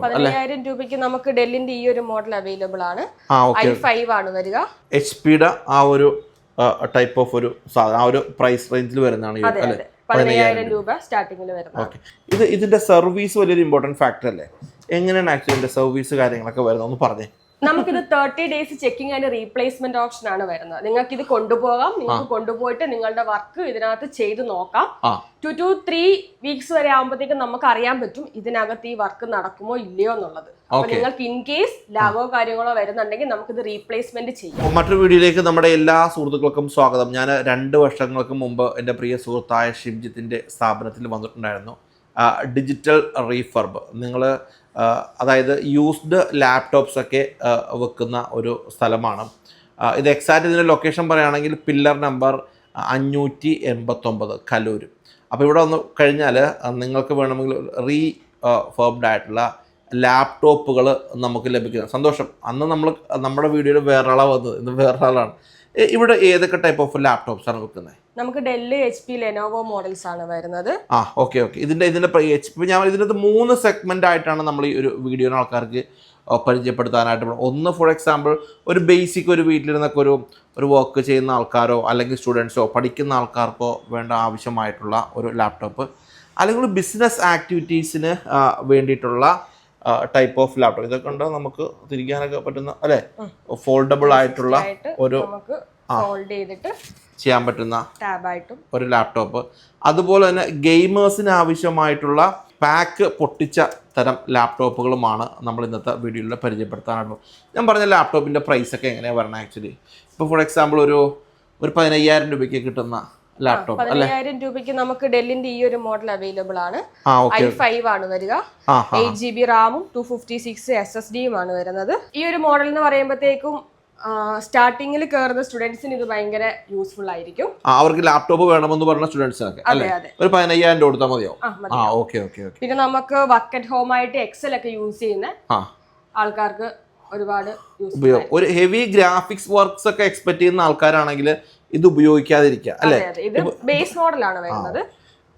15,000 രൂപയ്ക്ക് നമുക്ക് ഡെല്ലിന്റെ ഈ ഒരു മോഡൽ അവൈലബിൾ ആണ്. i5 ആണ് വരിക. HP-യുടെ ആ ഒരു ടൈപ്പ് ഓഫ് ഒരു സാധനം, ആ ഒരു പ്രൈസ് റേഞ്ചിൽ വരുന്നതാണ്. 15,000 രൂപ സ്റ്റാർട്ടിങ്ങിൽ വരുന്നത്. ഇതിന്റെ സർവീസ് വലിയൊരു ഇമ്പോർട്ടന്റ് ഫാക്ടർ അല്ലേ? എങ്ങനെയാണ് ആക്ച്വലി ഇതിന്റെ സർവീസ് കാര്യങ്ങളൊക്കെ വരുന്നത് ഒന്ന് പറഞ്ഞേ. നമുക്കിത് 30 days checking and replacement option ആണ് വരുന്നത്. നിങ്ങൾക്ക് ഇത് കൊണ്ടുപോകാം, നിങ്ങൾക്ക് കൊണ്ടുപോയിട്ട് നിങ്ങളുടെ വർക്ക് ഇതിനകത്ത് ചെയ്ത് നോക്കാം. 2 to 3 വീക്സ് വരെ ആകുമ്പോഴത്തേക്കും നമുക്ക് അറിയാൻ പറ്റും ഇതിനകത്ത് ഈ വർക്ക് നടക്കുമോ ഇല്ലയോ എന്നുള്ളത്. അപ്പൊ നിങ്ങൾക്ക് ഇൻ കേസ് ലാഗോ കാര്യങ്ങളോ വരുന്നുണ്ടെങ്കിൽ നമുക്കിത് റീപ്ലേസ്മെന്റ് ചെയ്യാം. മറ്റൊരു വീഡിയോയിലേക്ക് നമ്മുടെ എല്ലാ സുഹൃത്തുക്കൾക്കും സ്വാഗതം. ഞാൻ 2 വർഷങ്ങൾക്ക് മുമ്പ് എൻ്റെ പ്രിയ സുഹൃത്തായ ഷിംജിത്തിന്റെ സ്ഥാപനത്തിൽ വന്നിട്ടുണ്ടായിരുന്നു. ഡിജിറ്റൽ റീഫർബ്, നിങ്ങൾ അതായത് യൂസ്ഡ് ലാപ്ടോപ്സ് ഒക്കെ വെക്കുന്ന ഒരു സ്ഥലമാണ് ഇത്. എക്സാക്റ്റ് ഇതിൻ്റെ ലൊക്കേഷൻ പറയുകയാണെങ്കിൽ പില്ലർ നമ്പർ 589 കലൂർ. അപ്പോൾ ഇവിടെ വന്ന് കഴിഞ്ഞാൽ നിങ്ങൾക്ക് വേണമെങ്കിൽ റീഫർബ്ഡ് ആയിട്ടുള്ള ലാപ്ടോപ്പുകൾ നമുക്ക് ലഭിക്കുന്നത്. സന്തോഷം, അന്ന് നമ്മുടെ വീഡിയോയിൽ വേറൊരാളാണ് വന്നത്, ഇന്ന് വേറൊരാളാണ്. ഇവിടെ ഏതൊക്കെ ടൈപ്പ് ഓഫ് ലാപ്ടോപ്സ് ആണ് വെക്കുന്നത്? നമുക്ക് ഡെല്ല്, HP, ലെനോവോ മോഡൽസ് ആണ് വരുന്നത്. ഓക്കെ. ഇതിന്റെ HP ഞാൻ ഇതിനകത്ത് 3 സെഗ്മെന്റ് ആയിട്ടാണ് നമ്മൾ ഈ ഒരു വീഡിയോന് ആൾക്കാർക്ക് പരിചയപ്പെടുത്താനായിട്ട്. ഒന്ന് ഫോർ എക്സാമ്പിൾ ഒരു ബേസിക് ഒരു വീട്ടിലിരുന്നൊക്കെ ഒരു വർക്ക് ചെയ്യുന്ന ആൾക്കാരോ അല്ലെങ്കിൽ സ്റ്റുഡൻസോ പഠിക്കുന്ന ആൾക്കാർക്കോ വേണ്ട ആവശ്യമായിട്ടുള്ള ഒരു ലാപ്ടോപ്പ്, അല്ലെങ്കിൽ ബിസിനസ് ആക്ടിവിറ്റീസിന് വേണ്ടിയിട്ടുള്ള ടൈപ്പ് ഓഫ് ലാപ്ടോപ്പ്. ഇതൊക്കെ ഉണ്ട് നമുക്ക് തിരിക്കാനൊക്കെ പറ്റുന്ന അല്ലെ, ഫോൾഡബിൾ ആയിട്ടുള്ള ഒരു ചെയ്യാൻ പറ്റുന്ന ഒരു ലാപ്ടോപ്പ്. അതുപോലെ തന്നെ ഗെയിമേഴ്സിന് ആവശ്യമായിട്ടുള്ള പാക്ക് പൊട്ടിച്ച തരം ലാപ്ടോപ്പുകളുമാണ് നമ്മൾ ഇന്നത്തെ വീഡിയോയിൽ പരിചയപ്പെടുത്താനായിട്ട്. ഞാൻ പറഞ്ഞ ലാപ്ടോപ്പിൻ്റെ പ്രൈസൊക്കെ എങ്ങനെയാണ് പറഞ്ഞത് ആക്ച്വലി. ഇപ്പോൾ ഫോർ എക്സാമ്പിൾ ഒരു 15,000 രൂപയ്ക്ക് കിട്ടുന്ന ലാപ്ടോപ്പ് 15,000 രൂപയ്ക്ക് നമുക്ക് ഡെല്ലിന്റെ ഈ ഒരു മോഡൽ അവൈലബിൾ ആണ്. i5 ആണ് വരിക. 8GB റാമും 256 SSDയും ആണ് വരുന്നത്. ഈ ഒരു മോഡൽ എന്ന് പറയുമ്പോഴത്തേക്കും സ്റ്റാർട്ടിങ്ങിൽ കയറുന്ന സ്റ്റുഡൻസിന് ഇത് ഭയങ്കര യൂസ്ഫുൾ ആയിരിക്കും. അവർക്ക് ലാപ്ടോപ്പ് വേണമെന്ന് പറഞ്ഞ സ്റ്റുഡൻസിനൊക്കെ ഒരു 15,000 കൊടുത്താൽ മതിയോ? പിന്നെ നമുക്ക് വർക്ക് അറ്റ് ഹോം ആയിട്ട് എക്സൽ ഒക്കെ യൂസ് ചെയ്യുന്ന ആൾക്കാർക്ക് ഒരുപാട് ഒരു ഹെവി ഗ്രാഫിക്സ് വർക്ക്സ് ഒക്കെ എക്സ്പെക്ട് ചെയ്യുന്ന ആൾക്കാരാണെങ്കിൽ ഇത് ഉപയോഗിക്കാതിരിക്കുക അല്ലേ? ഇത് ബേസ് മോഡലാണ് വരുന്നത്.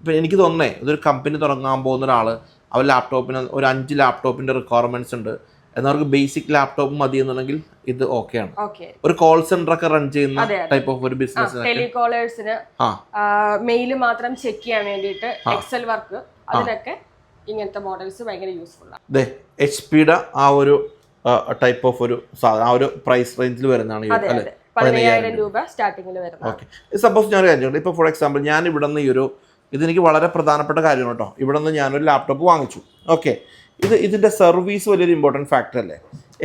ഇപ്പം എനിക്ക് തോന്നേ ഇതൊരു കമ്പനി തുടങ്ങാൻ പോകുന്ന ഒരാള് അവർ ലാപ്ടോപ്പിന് ഒരു 5 ലാപ്ടോപ്പിന്റെ റിക്വയർമെന്റ്സ് ഉണ്ട് എന്നവർക്ക് ബേസിക് ലാപ്ടോപ്പ് മതി എന്നുണ്ടെങ്കിൽ ഇത് ഓക്കെയാണ്. ഒരു കോൾ സെന്റർ ഒക്കെ റൺ ചെയ്യുന്ന ടൈപ്പ് ഓഫ് ഒരു ബിസിനസ്, ടെലികോളേഴ്സിന് മെയിൽ മാത്രം ചെക്ക് ചെയ്യാൻ വേണ്ടിയിട്ട് എക്സൽ വർക്ക്, അതിനൊക്കെ ഇങ്ങനത്തെ മോഡൽസ് ഭയങ്കര യൂസ്ഫുൾ ആണ്. HP-യുടെ ആ ഒരു ടൈപ്പ് ഓഫ് ഒരു സാധനം, ആ ഒരു പ്രൈസ് റേഞ്ചിൽ വരുന്നതാണ്. 15,000 രൂപ സ്റ്റാർട്ടിങ്ങിൽ വരുന്നത്. ഓക്കെ. സപ്പോസ് ഞാൻ കാര്യം ഇപ്പോൾ ഫോർ എക്സാമ്പിൾ ഞാൻ ഇവിടെ നിന്ന് ഇതെനിക്ക് വളരെ പ്രധാനപ്പെട്ട കാര്യമാണ് കേട്ടോ. ഇവിടെ നിന്ന് ഞാനൊരു ലാപ്ടോപ്പ് വാങ്ങിച്ചു. ഓക്കെ. ഇതിന്റെ സർവീസ് വലിയൊരു ഇമ്പോർട്ടന്റ് ഫാക്ടർ അല്ലേ?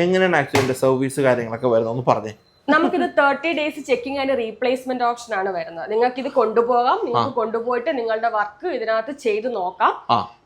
എങ്ങനെയാണ് ആക്ച്വലി ഇതിന്റെ സർവീസ് കാര്യങ്ങളൊക്കെ വരുന്നത് ഒന്ന് പറഞ്ഞേ. നമുക്കിത് 30 days checking and replacement option ആണ് വരുന്നത്. നിങ്ങൾക്ക് ഇത് കൊണ്ടുപോകാം, നിങ്ങൾക്ക് കൊണ്ടുപോയിട്ട് നിങ്ങളുടെ വർക്ക് ഇതിനകത്ത് ചെയ്ത് നോക്കാം.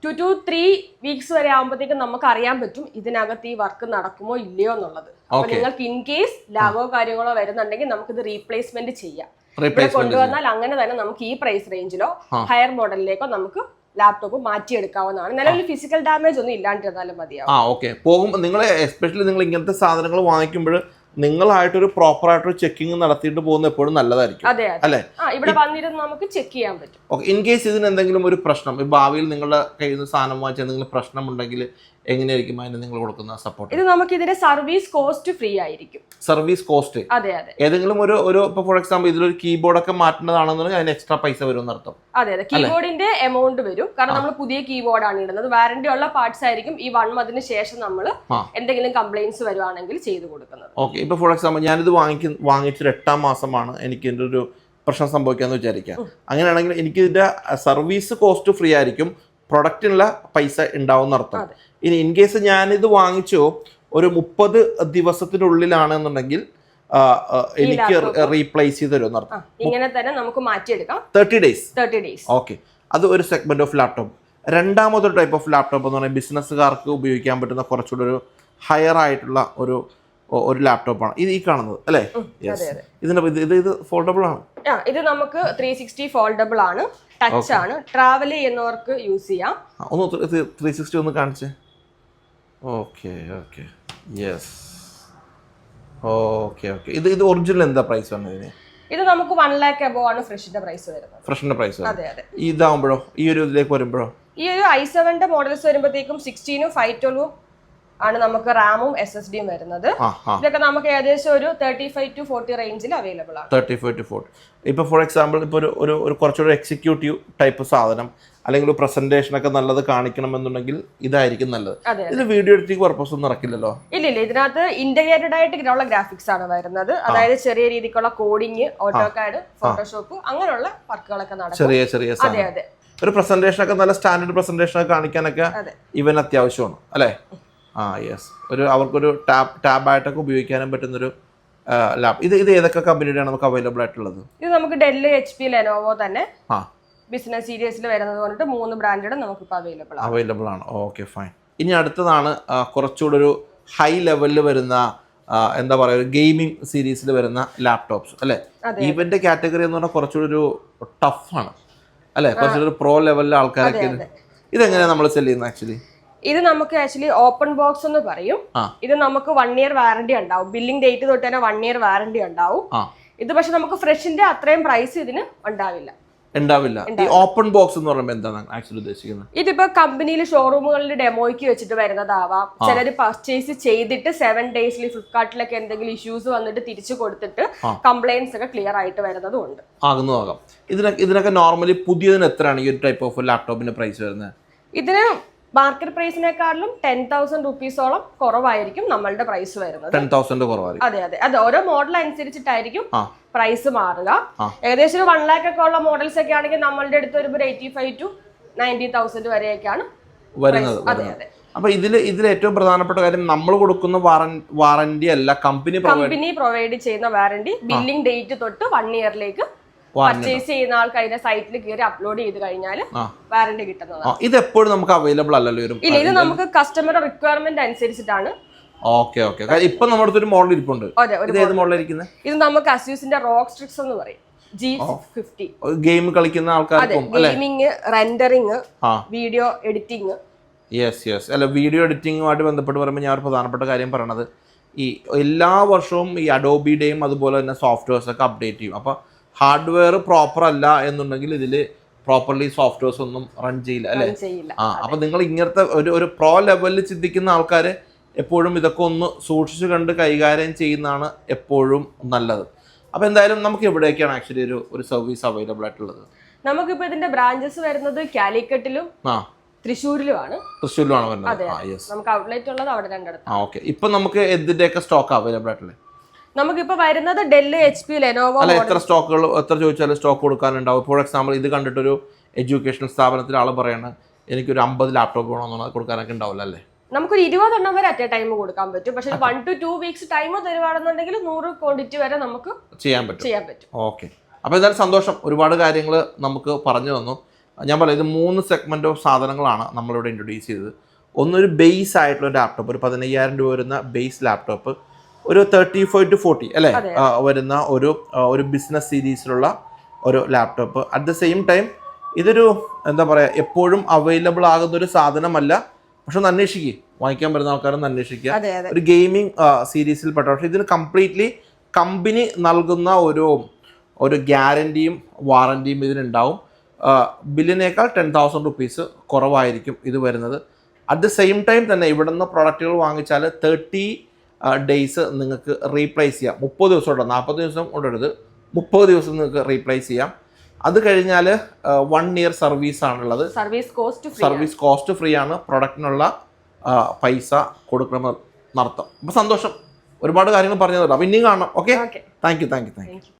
2 to 3 വീക്സ് വരെ ആകുമ്പോഴത്തേക്കും നമുക്ക് അറിയാൻ പറ്റും ഇതിനകത്ത് ഈ വർക്ക് നടക്കുമോ ഇല്ലയോ എന്നുള്ളത്. അപ്പൊ നിങ്ങൾക്ക് ഇൻ കേസ് ലാഗോ കാര്യങ്ങളോ വരുന്നുണ്ടെങ്കിൽ നമുക്കിത് റീപ്ലേസ്മെന്റ് ചെയ്യാം. ഇവിടെ കൊണ്ടുവന്നാൽ അങ്ങനെ തന്നെ നമുക്ക് ഈ പ്രൈസ് റേഞ്ചിലോ ഹയർ മോഡലിലേക്കോ നമുക്ക് ലാപ്ടോപ്പ് മാറ്റിയെടുക്കാവുന്നതാണ്. നിലവിൽ ഫിസിക്കൽ ഡാമേജ് ഒന്നും ഇല്ലാണ്ടിരുന്നാലും മതിയാവും. പോകുമ്പോൾ നിങ്ങൾ എസ്പെഷ്യലി നിങ്ങൾ ഇങ്ങനത്തെ സാധനങ്ങൾ വാങ്ങിക്കുമ്പോൾ നിങ്ങളായിട്ടൊരു പ്രോപ്പർ ആയിട്ടൊരു ചെക്കിംഗ് നടത്തിയിട്ട് പോകുന്നത് എപ്പോഴും നല്ലതായിരിക്കും അല്ലേ? ഇവിടെ വന്നിരുന്ന് നമുക്ക് ചെക്ക് ചെയ്യാൻ പറ്റും. ഓക്കെ. ഇൻ കേസ് ഇതിന് എന്തെങ്കിലും ഒരു പ്രശ്നം, ഭാവിയിൽ നിങ്ങളുടെ കയ്യിൽ നിന്ന് സാധനം വാങ്ങിച്ച എന്തെങ്കിലും പ്രശ്നം ഉണ്ടെങ്കിൽ എങ്ങനെയായിരിക്കും അതിന് നിങ്ങൾ കൊടുക്കുന്ന സപ്പോർട്ട്? ഇത് നമുക്ക് ഇതിന്റെ സർവീസ് കോസ്റ്റ് ഫ്രീ ആയിരിക്കും. Service cost? അതെ. ഏതെങ്കിലും ഒരു ഇപ്പൊ ഫോർ എക്സാമ്പിൾ ഇതിലൊരു കീബോർഡ് ഒക്കെ മാറ്റുന്നതാണെന്നുണ്ടെങ്കിൽ അതിന് എക്സ്ട്രാ പൈസ വരും എന്നർത്ഥം? അതെ. കീബോർഡിന്റെ എമൗണ്ട് വരും, കാരണം നമ്മൾ പുതിയ കീബോർഡ് ആണ് ഇടുന്നത്. വാറന്റി ഉള്ള പാർട്സ് ആയിരിക്കും ഈ 1 മന്തിന് ശേഷം നമ്മൾ എന്തെങ്കിലും കംപ്ലൈന്റ്സ് വരുവാണെങ്കിൽ ചെയ്തു കൊടുക്കുന്നത്. ഓക്കെ. ഇപ്പൊ ഫോർ എക്സാമ്പിൾ ഞാനിത് വാങ്ങിച്ചൊരു 8ാം മാസമാണ് എനിക്ക് ഇതിന്റെ ഒരു പ്രശ്നം സംഭവിക്കാന്ന് വിചാരിക്കാം. അങ്ങനെയാണെങ്കിൽ എനിക്ക് ഇതിന്റെ സർവീസ് കോസ്റ്റ് ഫ്രീ ആയിരിക്കും, പ്രൊഡക്റ്റിനുള്ള പൈസ ഉണ്ടാവും അർത്ഥം. ഇനി ഇൻ കേസ് ഞാനിത് വാങ്ങിച്ചോ ഒരു 30 ദിവസത്തിനുള്ളിലാണെന്നുണ്ടെങ്കിൽ എനിക്ക് റീപ്ലേസ് ചെയ്ത് തരുമെന്ന് അർത്ഥം. ഇങ്ങനെ തന്നെ നമുക്ക് മാറ്റിയെടുക്കാം. 30 ഡേയ്സ്. ഓക്കെ. അത് ഒരു സെഗ്മെന്റ് ഓഫ് ലാപ്ടോപ്പ്. രണ്ടാമതൊരു ടൈപ്പ് ഓഫ് ലാപ്ടോപ്പ് എന്ന് പറഞ്ഞാൽ ബിസിനസ്സുകാർക്ക് ഉപയോഗിക്കാൻ പറ്റുന്ന കുറച്ചുകൂടെ ഒരു ഹയർ ആയിട്ടുള്ള ഒരു ലാപ്ടോപ്പാണ് ഈ കാണുന്നത് അല്ലേ? ഇത് ഫോൾഡബിൾ ആണ്. ഇത് നമുക്ക് 360 ഫോൾഡബിൾ ആണ്, ടച്ച് ആണ്, ട്രാവൽ ചെയ്യുന്നവർക്ക് യൂസ് ചെയ്യാം. ഒന്ന് 360 ഒന്ന് കാണിച്ചേ. ഓക്കെ. യെസ്. ഓക്കെ. ഇത് ഒറിജിനൽ എന്താ പ്രൈസ് വന്നതിന്? ഇത് നമുക്ക് 1 lakh above ആണ് ഫ്രഷിന്റെ പ്രൈസ് വരുന്നത്. ഫ്രഷിന്റെ പ്രൈസ്? അതെ. ഇതാവുമ്പോഴോ, ഈ ഒരു ഇതിലേക്ക് വരുമ്പോഴോ? ഈ ഒരു i7ന്റെ മോഡൽസ് വരുമ്പോഴത്തേക്കും 16ഉം 512ഉം ആണ് നമുക്ക് റാമും SSDയും വരുന്നത്. ഇതൊക്കെ നമുക്ക് ഏകദേശം ഒരു 35 to 40 റേഞ്ചിൽ അവൈലബിൾ ആണ്. 35 to 40. ഇപ്പോൾ ഫോർ എക്സാമ്പിൾ ഇപ്പോൾ ഒരു കുറച്ചുകൂടി എക്സിക്യൂട്ടീവ് ടൈപ്പ് സാധനം അല്ലെങ്കിൽ ഒരു പ്രസന്റേഷൻ ഒക്കെ നല്ലത് കാണിക്കണമെന്നുണ്ടെങ്കിൽ ഇതായിരിക്കും നല്ലത്. ഇത് വീഡിയോ എഡിറ്റിംഗ് പർപ്പസ് ഒന്നും നടക്കില്ലല്ലോ. ഇല്ല ഇതിനകത്ത് ഇന്റഗ്രേറ്റഡ് ആയിട്ട് ഇങ്ങനെയുള്ള ഗ്രാഫിക്സ് ആണ് വരുന്നത്. അതായത് ചെറിയ രീതിക്കുള്ള കോഡിങ്, ഓട്ടോകാഡ്, ഫോട്ടോഷോപ്പ് അങ്ങനെയുള്ള വർക്കുകളൊക്കെ നടക്കും. ചെറിയ അതെ ഒരു പ്രസന്റേഷൻ ഒക്കെ നല്ല സ്റ്റാൻഡേർഡ് പ്രസന്റേഷൻ ഒക്കെ കാണിക്കാനൊക്കെ ഇവൻ അത്യാവശ്യമാണ് അല്ലേ? യെസ്. അവർക്കൊരു ടാബായിട്ടൊക്കെ ഉപയോഗിക്കാനും പറ്റുന്നൊരു ലാബ്. ഇത് ഏതൊക്കെ കമ്പനിയുടെയാണ് നമുക്ക് അവൈലബിൾ ആയിട്ടുള്ളത്? ഇത് നമുക്ക് ഡെൽ, HP, ലെനോവോ തന്നെ ബിസിനസ് സീരീസിൽ വരുന്നത് കൊണ്ടിട്ട് 3 ബ്രാൻഡുകൾ നമുക്ക് അവൈലബിൾ ആണ്. Okay fine. ഇനി അടുത്തതാണ് കുറച്ചുകൂടെ ഒരു ഹൈ ലെവലിൽ വരുന്ന എന്താ പറയുക, ഒരു ഗെയിമിംഗ് സീരീസിൽ വരുന്ന ലാപ്ടോപ്സ് അല്ലേ? ഇവന്റെ കാറ്റഗറി എന്ന് പറഞ്ഞാൽ കുറച്ചുകൂടി ഒരു ടഫാണ് അല്ലേ? കുറച്ചുകൂടി പ്രോ ലെവലിലെ ആൾക്കാരൊക്കെ. ഇതെങ്ങനെയാണ് നമ്മൾ സെല് ചെയ്യുന്നത് ആക്ച്വലി? ഇത് നമുക്ക് ആക്ച്വലി ഓപ്പൺ ബോക്സ് എന്ന് പറയും. ഇത് നമുക്ക് 1 year വാറണ്ടി ഉണ്ടാവും. ബില്ലിംഗ് ഡേറ്റ് തൊട്ട് തന്നെ 1 year വാറണ്ടി ഉണ്ടാവും. ഇത് പക്ഷെ നമുക്ക് ഫ്രഷിന്റെ അത്രയും പ്രൈസ് ഇതിന് ഉണ്ടാവില്ല. ഈ ഓപ്പൺ ബോക്സ് എന്ന് പറയുമ്പോൾ എന്താണ് ആക്ച്വലി ഉദ്ദേശിക്കുന്നത്? ഇതിപ്പോ കമ്പനിയിൽ ഷോറൂമുകളിൽ ഡെമോയ്ക്ക് വെച്ചിട്ട് വരുന്നതാവാം. ചിലര് പർച്ചേസ് ചെയ്തിട്ട് 7 days ഫ്ലിപ്കാർട്ടിലൊക്കെ എന്തെങ്കിലും ഇഷ്യൂസ് വന്നിട്ട് തിരിച്ചു കൊടുത്തിട്ട് കംപ്ലൈന്റ്സ് ഒക്കെ ക്ലിയർ ആയിട്ട് വരുന്നതും ഉണ്ട്. ആകുന്നതാകാം. ഇതിനൊക്കെ നോർമലി പുതിയതിന് എത്രയാണ് ഈ ഒരു ടൈപ്പ് ഓഫ് ലാപ്ടോപ്പിന്റെ പ്രൈസ് വരുന്നത്? ഇതിന് മാർക്കറ്റ് പ്രൈസിനെക്കാളും 10,000 രൂപീസോളം കുറവായിരിക്കും നമ്മളുടെ പ്രൈസ് വരുന്നത്. 10,000 കുറവായിരിക്കും. അതെ ഓരോ മോഡൽ അനുസരിച്ചിട്ടായിരിക്കും പ്രൈസ് മാറുക. ഏകദേശം ഒരു 1 lakh ഒക്കെ ഉള്ള മോഡൽസ് ഒക്കെ ആണെങ്കിൽ നമ്മളുടെ അടുത്ത് ഒരു 85,000 to 90,000 വരെയൊക്കെയാണ് വരുന്നത്. അപ്പൊ ഇതിൽ ഏറ്റവും പ്രധാനപ്പെട്ട കാര്യം നമ്മൾ കൊടുക്കുന്ന വാറന്റി അല്ല, കമ്പനി പ്രൊവൈഡ് ചെയ്യുന്ന വാറന്റി ബില്ലിംഗ് ഡേറ്റ് തൊട്ട് 1 yearലേക്ക് പർച്ചേസ് ചെയ്യുന്ന ആൾക്ക് അതിന്റെ സൈറ്റിൽ കയറി അപ്ലോഡ് ചെയ്ത് കഴിഞ്ഞാൽ വാറന്റി കിട്ടുന്നതാണ്. ഇത് എപ്പോഴും നമുക്ക് അവൈലബിൾ അല്ലല്ലോ? ഇല്ല, ഇത് നമുക്ക് കസ്റ്റമർ റിക്വയർമെന്റ് അനുസരിച്ചിട്ടാണ്. ഇപ്പൊ നമ്മുടെ അടുത്തൊരു മോഡൽ ഇരിപ്പുണ്ട്. ഇത് നമുക്ക് അസ്യൂസിന്റെ റോക്ക് സ്ട്രിക്സ് എന്ന് പറയും. G50 ഗെയിം കളിക്കുന്ന ആൾക്കാർക്കും ഗെയിമിംഗ്, റെൻഡറിങ്, വീഡിയോ എഡിറ്റിംഗ്. അല്ല, വീഡിയോ എഡിറ്റിംഗുമായിട്ട് ബന്ധപ്പെട്ട് പറയുമ്പോൾ ഞാൻ ഒരു പ്രധാനപ്പെട്ട കാര്യം പറയണത്, ഈ എല്ലാ വർഷവും ഈ അഡോബിയുടെയും അതുപോലെ തന്നെ സോഫ്റ്റ്വെയർസ് ഒക്കെ അപ്ഡേറ്റ് ചെയ്യും. അപ്പൊ ഹാർഡ്വെയർ പ്രോപ്പർ അല്ല എന്നുണ്ടെങ്കിൽ ഇതിൽ പ്രോപ്പർലി സോഫ്റ്റ്വെയർസ് ഒന്നും റൺ ചെയ്യില്ല അല്ലേ? അപ്പൊ നിങ്ങൾ ഇങ്ങനത്തെ ഒരു പ്രോ ലെവലിൽ ചിന്തിക്കുന്ന ആൾക്കാർ എപ്പോഴും ഇതൊക്കെ ഒന്ന് സൂക്ഷിച്ചു കണ്ട് കൈകാര്യം ചെയ്യുന്നതാണ് എപ്പോഴും നല്ലത്. അപ്പൊ എന്തായാലും നമുക്ക് എവിടെയൊക്കെയാണ് ആക്ച്വലി ഒരു സർവീസ് അവൈലബിൾ ആയിട്ടുള്ളത്? നമുക്കിപ്പോ ഇതിന്റെ ബ്രാഞ്ചസ് വരുന്നത് കാലിക്കറ്റിലും തൃശ്ശൂരിലുമാണ് വരുന്നത്. നമുക്ക് ഔട്ട്ലെറ്റ് ഉള്ളത് അവിടെ രണ്ടിടത്ത്. ഓക്കെ. ഇപ്പൊ നമുക്ക് എന്തിന്റെയൊക്കെ സ്റ്റോക്ക് അവൈലബിൾ ആയിട്ടുള്ളത്? നമുക്കിപ്പോ വരുന്നത് ഡെൽ, HP, ലെനോവോ. എത്ര സ്റ്റോക്കുകൾ എത്ര ചോദിച്ചാലും സ്റ്റോക്ക് കൊടുക്കാനുണ്ടാവും? ഫോർ എക്സാമ്പിൾ ഇത് കണ്ടിട്ടൊരു എഡ്യൂക്കേഷണൽ സ്ഥാപനത്തിൽ ആൾ പറയാണ് എനിക്കൊരു 50 ലാപ്ടോപ്പ് വേണമെന്നുള്ളത് കൊടുക്കാനൊക്കെ ഉണ്ടാവില്ല അല്ലേ? നമുക്കൊരു 20 എണ്ണം വരെ അറ്റ് എ ടൈം കൊടുക്കാൻ പറ്റും. പക്ഷെ 1 to 2 weeks ടൈം തരുവാണെന്നുണ്ടെങ്കിൽ 100 ക്വാണ്ടിറ്റി വരെ നമുക്ക് ചെയ്യാൻ പറ്റും. ഓക്കെ. അപ്പോൾ എന്തായാലും സന്തോഷം. ഒരുപാട് കാര്യങ്ങൾ നമുക്ക് പറഞ്ഞു തന്നു. ഞാൻ പറയാം, ഇത് 3 സെഗ്മെന്റ് ഓഫ് സാധനങ്ങളാണ് നമ്മളിവിടെ ഇൻട്രൊഡ്യൂസ് ചെയ്തത്. ഒന്നൊരു ബേസ് ആയിട്ടുള്ള ലാപ്ടോപ്പ്, ഒരു 15,000 രൂപ വരുന്ന ബേസ് ലാപ്ടോപ്പ്, ഒരു 35 to 40 അല്ലേ വരുന്ന ഒരു ബിസിനസ് സീരീസിലുള്ള ഒരു laptop. At the same time ഇതൊരു എന്താ പറയുക, എപ്പോഴും അവൈലബിൾ ആകുന്ന ഒരു സാധനമല്ല. പക്ഷെ ഒന്ന് അന്വേഷിക്കുക, വാങ്ങിക്കാൻ പറ്റുന്ന ആൾക്കാരൊന്ന് അന്വേഷിക്കുക. ഒരു ഗെയിമിംഗ് സീരീസിൽ പെട്ട, പക്ഷേ ഇതിന് കംപ്ലീറ്റ്ലി കമ്പനി നൽകുന്ന ഒരു ഗ്യാരണ്ടിയും വാറണ്ടിയും ഇതിനുണ്ടാവും. ബില്ലിനേക്കാൾ 10,000 രൂപീസ് കുറവായിരിക്കും ഇത് വരുന്നത്. അറ്റ് ദ സെയിം ടൈം തന്നെ ഇവിടെ നിന്ന് പ്രോഡക്റ്റുകൾ വാങ്ങിച്ചാൽ 30 days നിങ്ങൾക്ക് റീപ്ലേസ് ചെയ്യാം. 30 ദിവസം ഉണ്ടോ, 40 ദിവസം കൊണ്ടരുത്, 30 ദിവസം നിങ്ങൾക്ക് റീപ്ലേസ് ചെയ്യാം. അത് കഴിഞ്ഞാൽ 1 year സർവീസാണുള്ളത്. സർവീസ് കോസ്റ്റ് ഫ്രീ ആണ്. പ്രൊഡക്റ്റിനുള്ള പൈസ കൊടുക്കണമെന്ന് നടത്താം. അപ്പോൾ സന്തോഷം, ഒരുപാട് കാര്യങ്ങൾ പറഞ്ഞു തരാം. പിന്നെയും കാണാം. Okay, thank you.